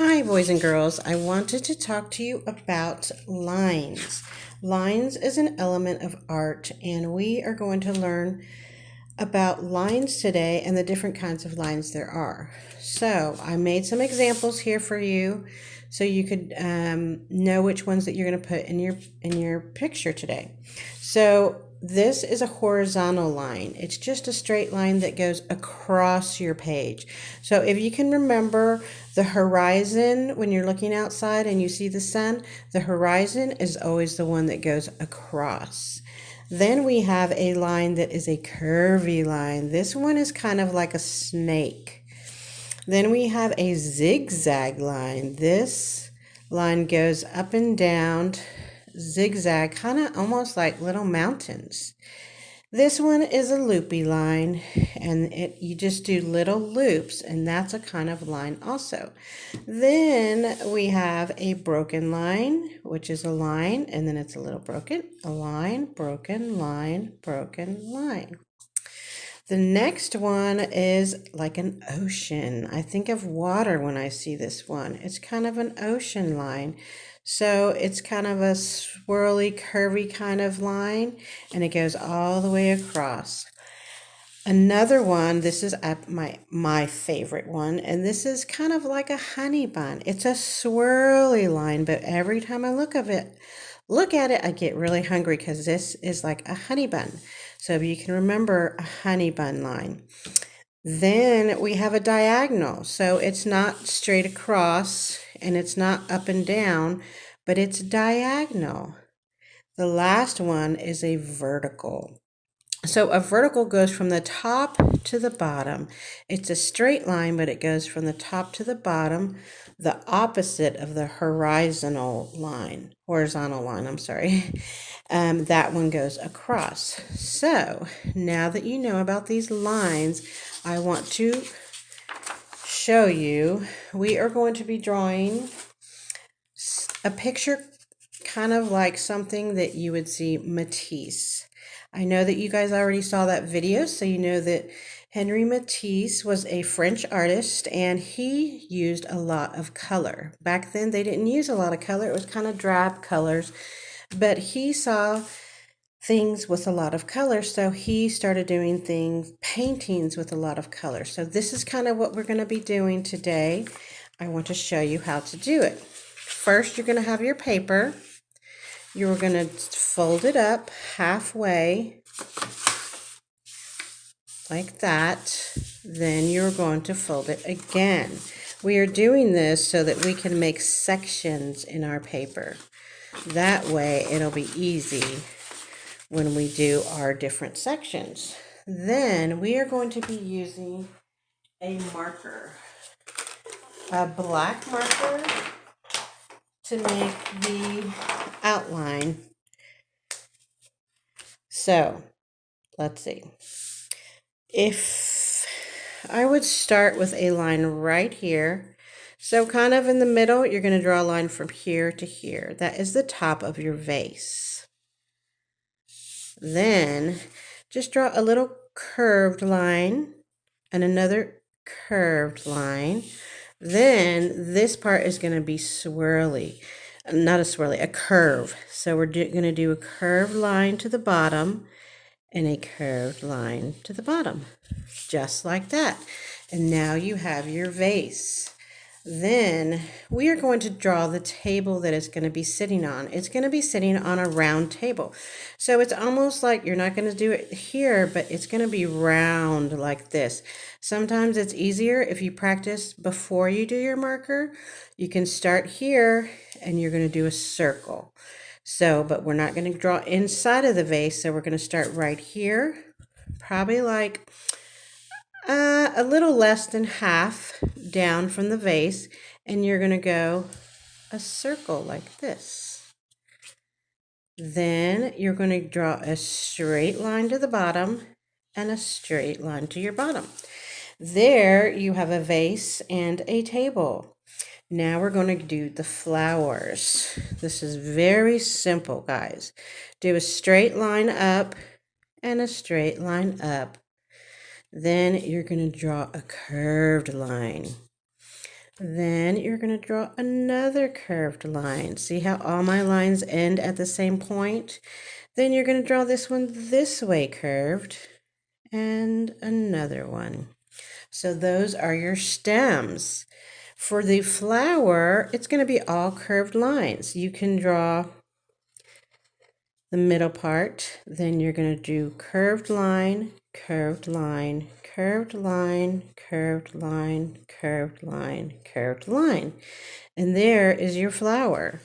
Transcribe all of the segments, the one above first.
Hi, boys and girls. I wanted to talk to you about lines. Lines is an element of art, and we are going to learn about lines today and the different kinds of lines there are. So I made some examples here for you so you could know which ones that you're going to put in your picture today. So this is a horizontal line. It's just a straight line that goes across your page. So if you can remember the horizon when you're looking outside and you see the sun, the horizon is always the one that goes across. Then we have a line that is a curvy line. This one is kind of like a snake. Then we have a zigzag line. This line goes up and down, zigzag, kind of almost like little mountains. This one is a loopy line, and you just do little loops, and that's a kind of line also. Then we have a broken line, which is a line, and then it's a little broken, a line, broken line, broken line. The next one is like an ocean. I think of water when I see this one. It's kind of an ocean line. So it's kind of a swirly, curvy kind of line, and it goes all the way across. Another one, this is my favorite one, and this is kind of like a honey bun. It's a swirly line, but every time I look at it, I get really hungry because this is like a honey bun. So if you can remember a honey bun line. Then we have a diagonal. So it's not straight across and it's not up and down, but it's diagonal. The last one is a vertical. So a vertical goes from the top to the bottom. It's a straight line, but it goes from the top to the bottom, the opposite of the horizontal line, I'm sorry. That one goes across. So now that you know about these lines, I want to show you, we are going to be drawing a picture kind of like something that you would see Matisse. I know that you guys already saw that video, so you know that Henri Matisse was a French artist and he used a lot of color. Back then they didn't use a lot of color, it was kind of drab colors, but he saw things with a lot of color, so he started doing paintings with a lot of color. So this is kind of what we're going to be doing today. I want to show you how to do it. First, you're going to have your paper. You're going to fold it up halfway like that. Then you're going to fold it again. We are doing this so that we can make sections in our paper. That way it'll be easy when we do our different sections. Then we are going to be using a marker, a black marker, to make the outline. So let's see. If I would start with a line right here, so kind of in the middle, you're going to draw a line from here to here. That is the top of your vase. Then just draw a little curved line and another curved line. Then this part is going to be swirly, not a swirly, a curve. So we're going to do a curved line to the bottom and a curved line to the bottom, just like that. And now you have your vase. Then we are going to draw the table that it's going to be sitting on. It's going to be sitting on a round table. So it's almost like you're not going to do it here, but it's going to be round like this. Sometimes it's easier if you practice before you do your marker. You can start here and you're going to do a circle. So, but we're not going to draw inside of the vase. So we're going to start right here, probably like a little less than half down from the vase, and you're going to go a circle like this. Then you're going to draw a straight line to the bottom and a straight line to your bottom. There you have a vase and a table. Now we're going to do the flowers. This is very simple, guys. Do a straight line up and a straight line up. Then you're going to draw a curved line. Then you're going to draw another curved line. See how all my lines end at the same point? Then you're going to draw this one this way curved and another one. So those are your stems. For the flower, it's going to be all curved lines. You can draw the middle part, then you're going to do curved line, curved line, curved line, curved line, curved line, curved line. And there is your flower.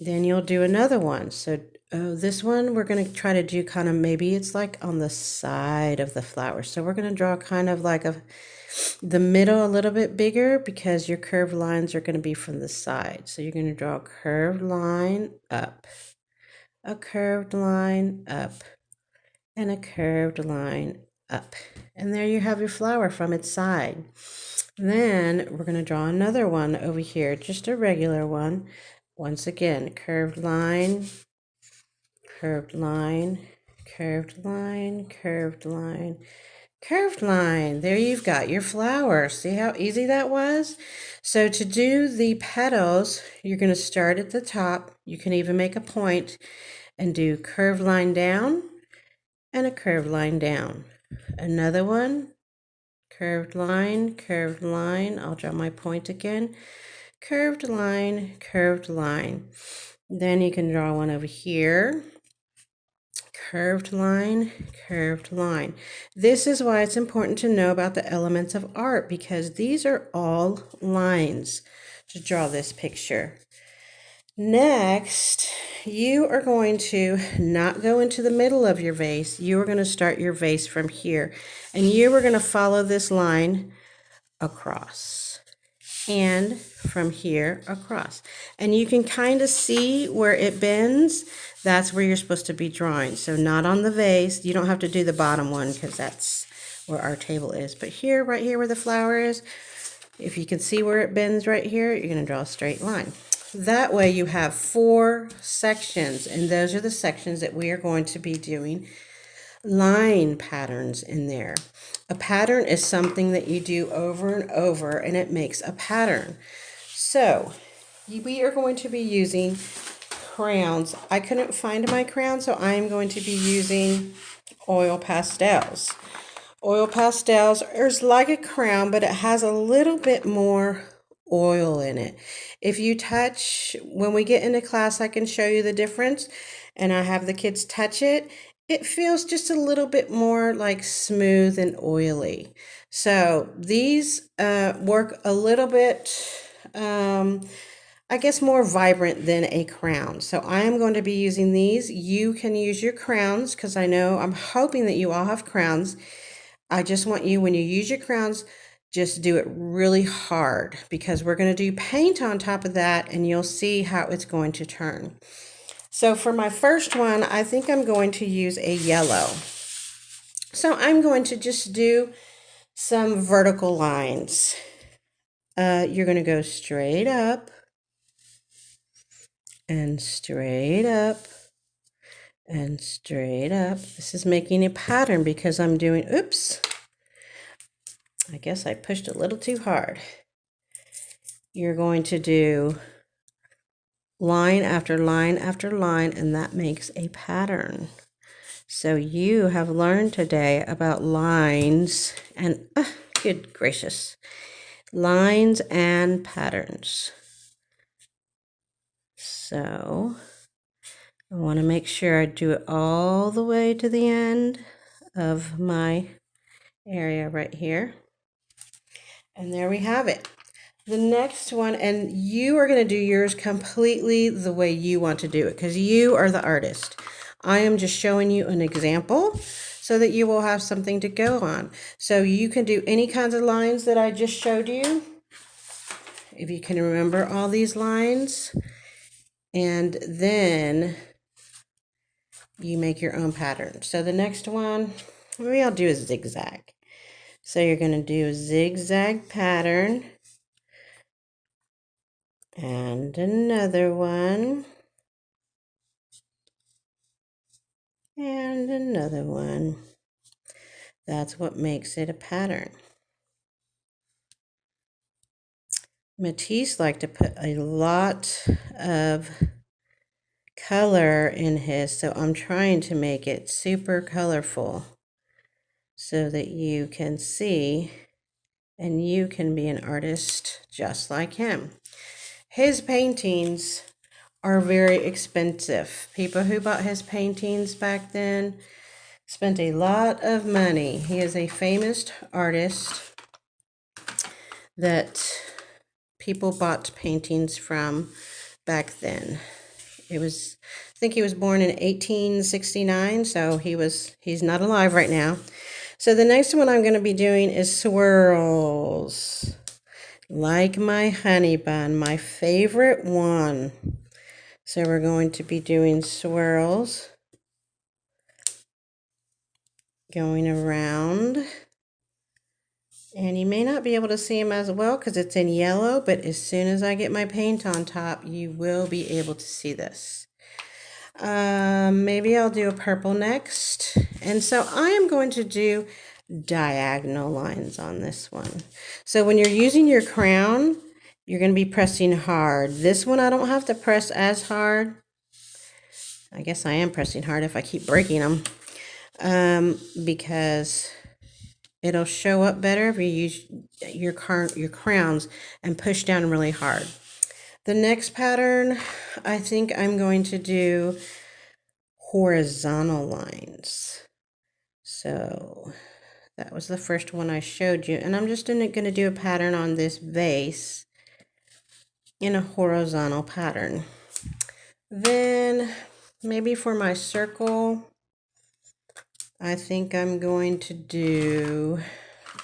Then you'll do another one. So this one we're going to try to do kind of, maybe it's like on the side of the flower. So we're going to draw kind of like the middle a little bit bigger because your curved lines are going to be from the side. So you're going to draw a curved line up, a curved line up, and a curved line up. And there you have your flower from its side. Then we're going to draw another one over here, just a regular one. Once again, curved line, curved line, curved line, curved line, curved line. There you've got your flower. See how easy that was? So to do the petals, you're going to start at the top. You can even make a point and do curved line down and a curved line down. Another one, curved line, curved line. I'll draw my point again. Curved line, curved line. Then you can draw one over here. Curved line, curved line. This is why it's important to know about the elements of art, because these are all lines to draw this picture. Next, you are going to not go into the middle of your vase. You are going to start your vase from here, and you are going to follow this line across and from here across. And you can kind of see where it bends. That's where you're supposed to be drawing. So not on the vase. You don't have to do the bottom one because that's where our table is. But here, right here where the flower is, if you can see where it bends right here, you're going to draw a straight line. That way you have 4 sections, and those are the sections that we are going to be doing line patterns in there. A pattern is something that you do over and over, and it makes a pattern. So we are going to be using crayons. I couldn't find my crayon, so I am going to be using oil pastels. Oil pastels is like a crayon, but it has a little bit more oil in it. If you touch, when we get into class, I can show you the difference, and I have the kids touch it. It feels just a little bit more like smooth and oily. So these work a little bit, I guess, more vibrant than a crown. So I am going to be using these. You can use your crowns, because I'm hoping that you all have crowns. I just want you, when you use your crowns, just do it really hard, because we're going to do paint on top of that, and you'll see how it's going to turn. So for my first one, I think I'm going to use a yellow. So I'm going to just do some vertical lines. You're going to go straight up and straight up and straight up. This is making a pattern because I'm doing, oops, I guess I pushed a little too hard. You're going to do line after line after line, and that makes a pattern. So you have learned today about lines and, good gracious, lines and patterns. So I want to make sure I do it all the way to the end of my area right here. And there we have it. The next one, and you are going to do yours completely the way you want to do it, because you are the artist. I am just showing you an example so that you will have something to go on. So you can do any kinds of lines that I just showed you, if you can remember all these lines, and then you make your own pattern. So the next one, maybe I'll do a zigzag. So you're going to do a zigzag pattern. And another one. And another one. That's what makes it a pattern. Matisse liked to put a lot of color in his, so I'm trying to make it super colorful so that you can see and you can be an artist just like him. His paintings are very expensive. People who bought his paintings back then spent a lot of money. He is a famous artist that people bought paintings from back then. I think he was born in 1869, so he's not alive right now. So the next one I'm going to be doing is swirls. Like my honey bun, my favorite one. So we're going to be doing swirls going around. And you may not be able to see them as well because it's in yellow, but as soon as I get my paint on top, you will be able to see this. Maybe I'll do a purple next. And so I am going to do diagonal lines on this one. So when you're using your crown, you're going to be pressing hard. This one I don't have to press as hard. I guess I am pressing hard if I keep breaking them. Because it'll show up better if you use your crowns and push down really hard. The next pattern, I think I'm going to do horizontal lines. So that was the first one I showed you. And I'm just going to do a pattern on this vase in a horizontal pattern. Then maybe for my circle, I think I'm going to do,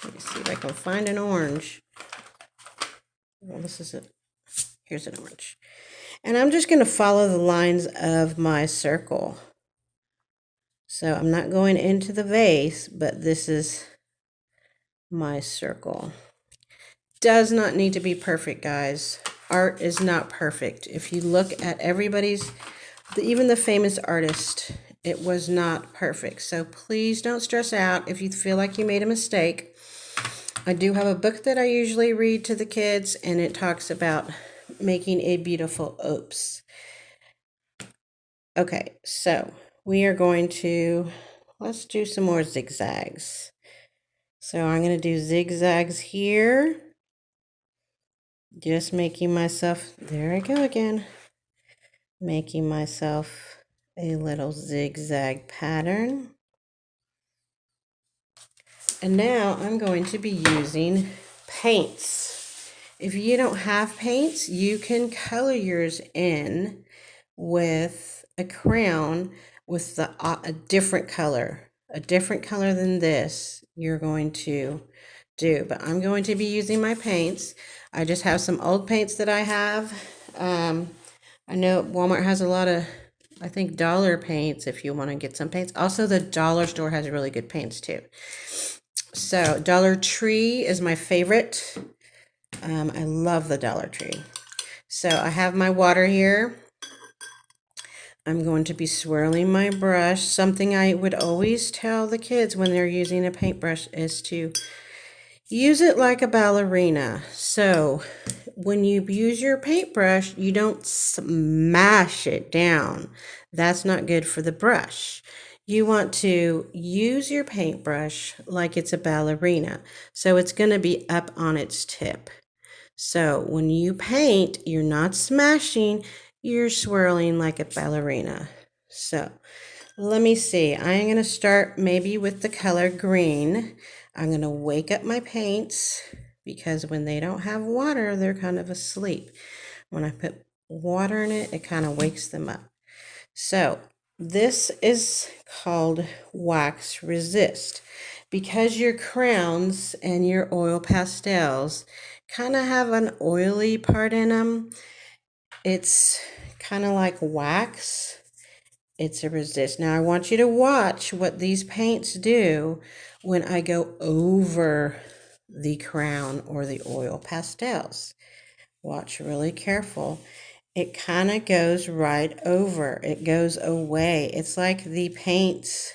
let me see if I can find an orange. Well, this is it. Here's an orange. And I'm just going to follow the lines of my circle. So I'm not going into the vase, but this is my circle. Does not need to be perfect, guys. Art is not perfect. If you look at everybody's, even the famous artist, it was not perfect. So please don't stress out if you feel like you made a mistake. I do have a book that I usually read to the kids, and it talks about making a beautiful oops. Okay, so we are going to, let's do some more zigzags. So I'm going to do zigzags here. Just making myself, there I go again. Making myself a little zigzag pattern. And now I'm going to be using paints. If you don't have paints, you can color yours in with a crown with a different color than this you're going to do. But I'm going to be using my paints. I just have some old paints that I have. I know Walmart has a lot of, I think, dollar paints if you want to get some paints. Also, the dollar store has really good paints too. So Dollar Tree is my favorite. I love the Dollar Tree. So I have my water here. I'm going to be swirling my brush. Something I would always tell the kids when they're using a paintbrush is to use it like a ballerina. So when you use your paintbrush, you don't smash it down. That's not good for the brush. You want to use your paintbrush like it's a ballerina. So it's going to be up on its tip. So when you paint, you're not smashing, you're swirling like a ballerina. So let me see. I'm going to start maybe with the color green. I'm going to wake up my paints because when they don't have water, they're kind of asleep. When I put water in it, it kind of wakes them up. So this is called wax resist because your crowns and your oil pastels kind of have an oily part in them. It's kind of like wax. It's a resist. Now I want you to watch what these paints do when I go over the crown or the oil pastels. Watch really careful. It kind of goes right over. It goes away. It's like the paints,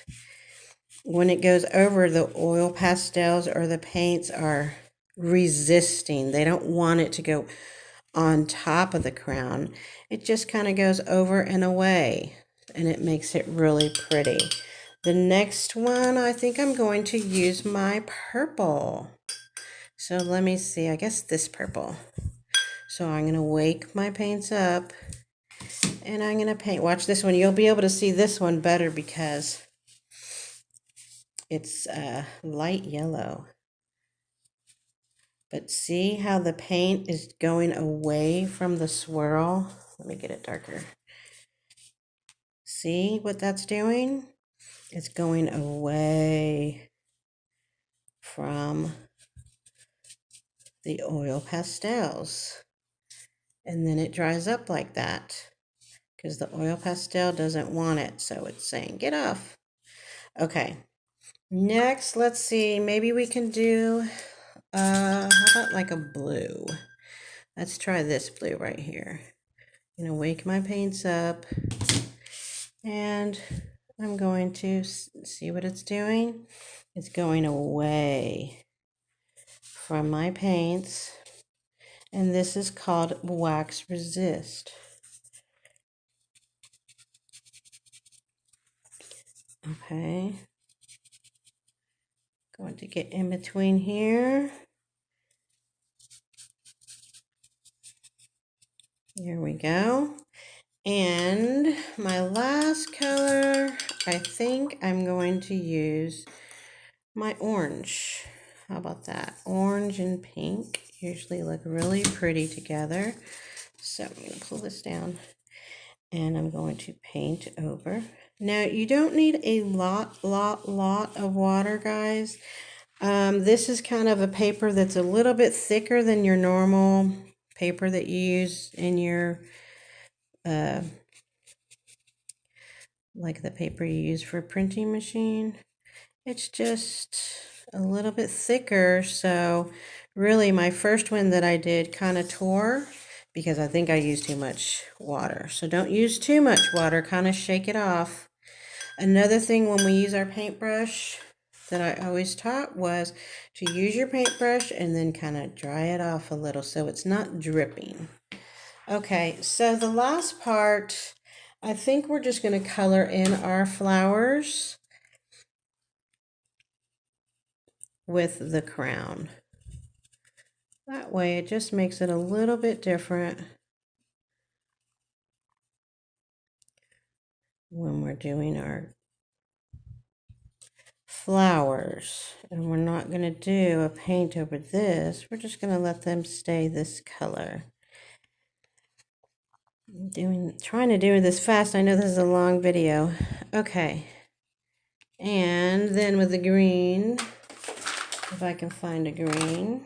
when it goes over, the oil pastels or the paints are resisting. They don't want it to go on top of the crown. It just kind of goes over and away, and it makes it really pretty. The next one, I think I'm going to use my purple. So let me see, I guess this purple. So I'm going to wake my paints up, and I'm going to paint. Watch this one. You'll be able to see this one better because it's light yellow. But see how the paint is going away from the swirl? Let me get it darker. See what that's doing? It's going away from the oil pastels. And then it dries up like that because the oil pastel doesn't want it. So it's saying, get off. Okay. Next, let's see. Maybe we can do, how about like a blue? Let's try this blue right here. I'm going to wake my paints up, and I'm going to see what it's doing. It's going away from my paints, and this is called wax resist. Okay. Going to get in between here. Here we go. And my last color, I think I'm going to use my orange. How about that? Orange and pink usually look really pretty together. So I'm going to pull this down, and I'm going to paint over. Now, you don't need a lot of water, guys. This is kind of a paper that's a little bit thicker than your normal paper that you use in your, like the paper you use for a printing machine. It's just a little bit thicker. So really my first one that I did kind of tore because I think I used too much water. So don't use too much water, kind of shake it off. Another thing when we use our paintbrush that I always taught was to use your paintbrush and then kind of dry it off a little so it's not dripping. Okay, so the last part, I think we're just going to color in our flowers with the crown. That way it just makes it a little bit different when we're doing our flowers. And we're not going to do a paint over this. We're just going to let them stay this color. Trying to do this fast. I know this is a long video. Okay. And then with the green, if I can find a green.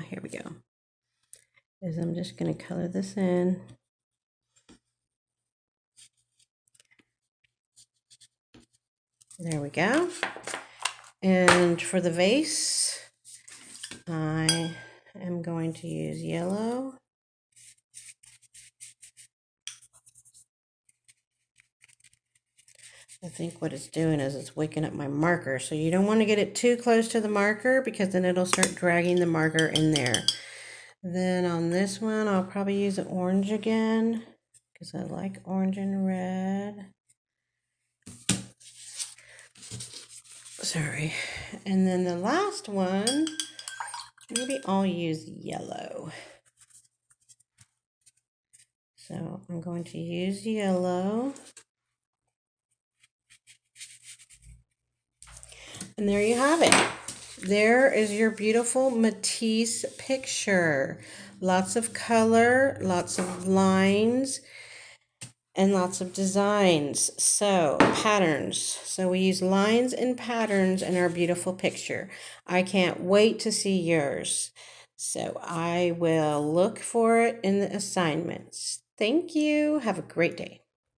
Here we go. I'm just going to color this in. There we go. And for the vase, I am going to use yellow. I think what it's doing is it's waking up my marker. So you don't want to get it too close to the marker because then it'll start dragging the marker in there. Then on this one, I'll probably use an orange again because I like orange and red. Sorry. And then the last one, maybe I'll use yellow. So I'm going to use yellow. And there you have it. There is your beautiful Matisse picture. Lots of color, lots of lines, and lots of designs. So patterns. So we use lines and patterns in our beautiful picture. I can't wait to see yours. So I will look for it in the assignments. Thank you. Have a great day.